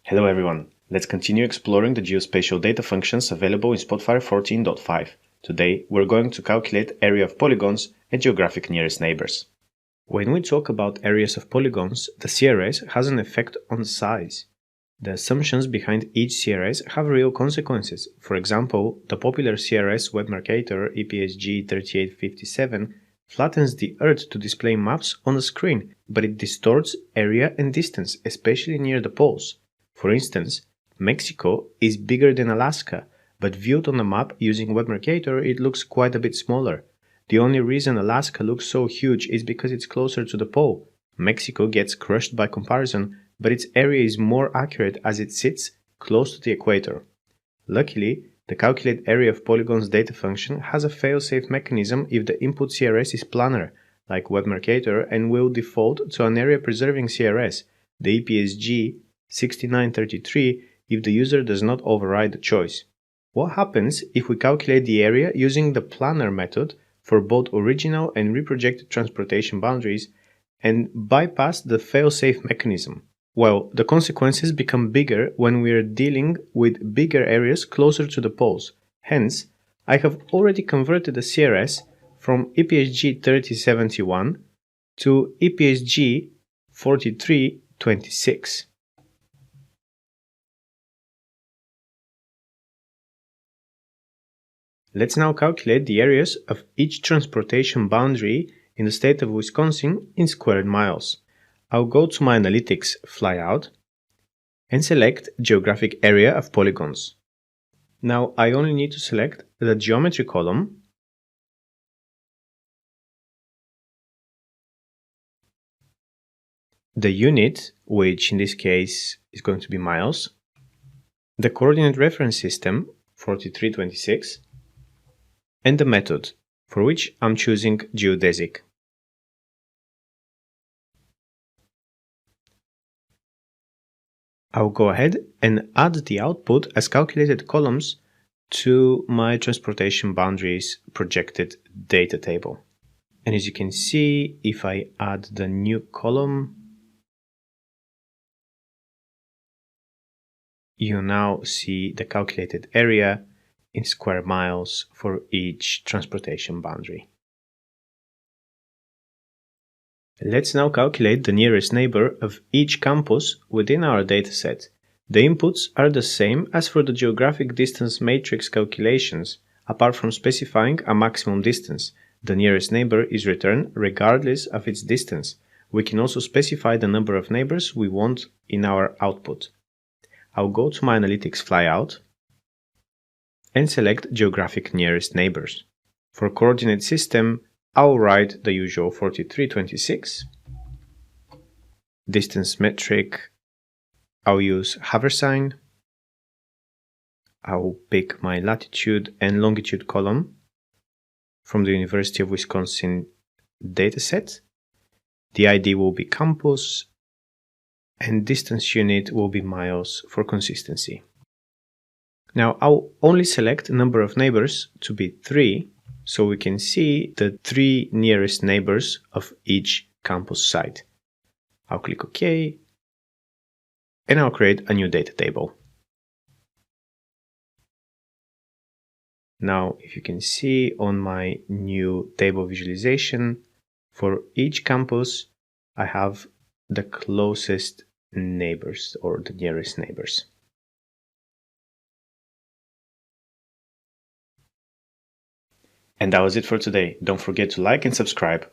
Hello everyone, let's continue exploring the geospatial data functions available in Spotfire 14.5. Today we're going to calculate area of polygons and geographic nearest neighbors. When we talk about areas of polygons, the CRS has an effect on size. The assumptions behind each CRS have real consequences. For example, the popular CRS web marketer EPSG 3857 flattens the Earth to display maps on the screen, but it distorts area and distance, especially near the poles. For instance, Mexico is bigger than Alaska, but viewed on the map using web marketer it looks quite a bit smaller. The only reason Alaska looks so huge is because it's closer to the pole. Mexico gets crushed by comparison, but its area is more accurate as it sits close to the equator. Luckily, the calculate area of polygons data function has a fail-safe mechanism if the input CRS is planar, like web marketer, and will default to an area-preserving CRS, the EPSG 6933, if the user does not override the choice. What happens if we calculate the area using the planar method for both original and reprojected transportation boundaries and bypass the fail-safe mechanism? Well, the consequences become bigger when we are dealing with bigger areas closer to the poles. Hence, I have already converted the CRS from EPSG 3071 to EPSG 4326. Let's now calculate the areas of each transportation boundary in the state of Wisconsin in square miles. I'll go to my Analytics flyout and select Geographic Area of Polygons. Now I only need to select the geometry column, the unit, which in this case is going to be miles, the coordinate reference system, 4326, and the method, for which I'm choosing geodesic. I'll go ahead and add the output as calculated columns to my transportation boundaries projected data table. And as you can see, if I add the new column, you now see the calculated area in square miles for each transportation boundary. Let's now calculate the nearest neighbor of each campus within our dataset. The inputs are the same as for the geographic distance matrix calculations, apart from specifying a maximum distance. The nearest neighbor is returned regardless of its distance. We can also specify the number of neighbors we want in our output. I'll go to my Analytics flyout and select Geographic Nearest Neighbors. For coordinate system, I'll write the usual 4326. Distance metric, I'll use hover_sign. I'll pick my latitude and longitude column from the University of Wisconsin dataset. The ID will be campus, and distance unit will be miles for consistency. Now I'll only select number of neighbors to be 3, so we can see the 3 nearest neighbors of each campus site. I'll click OK, and I'll create a new data table. Now, if you can see on my new table visualization, for each campus, I have the closest neighbors or the nearest neighbors. And that was it for today. Don't forget to like and subscribe.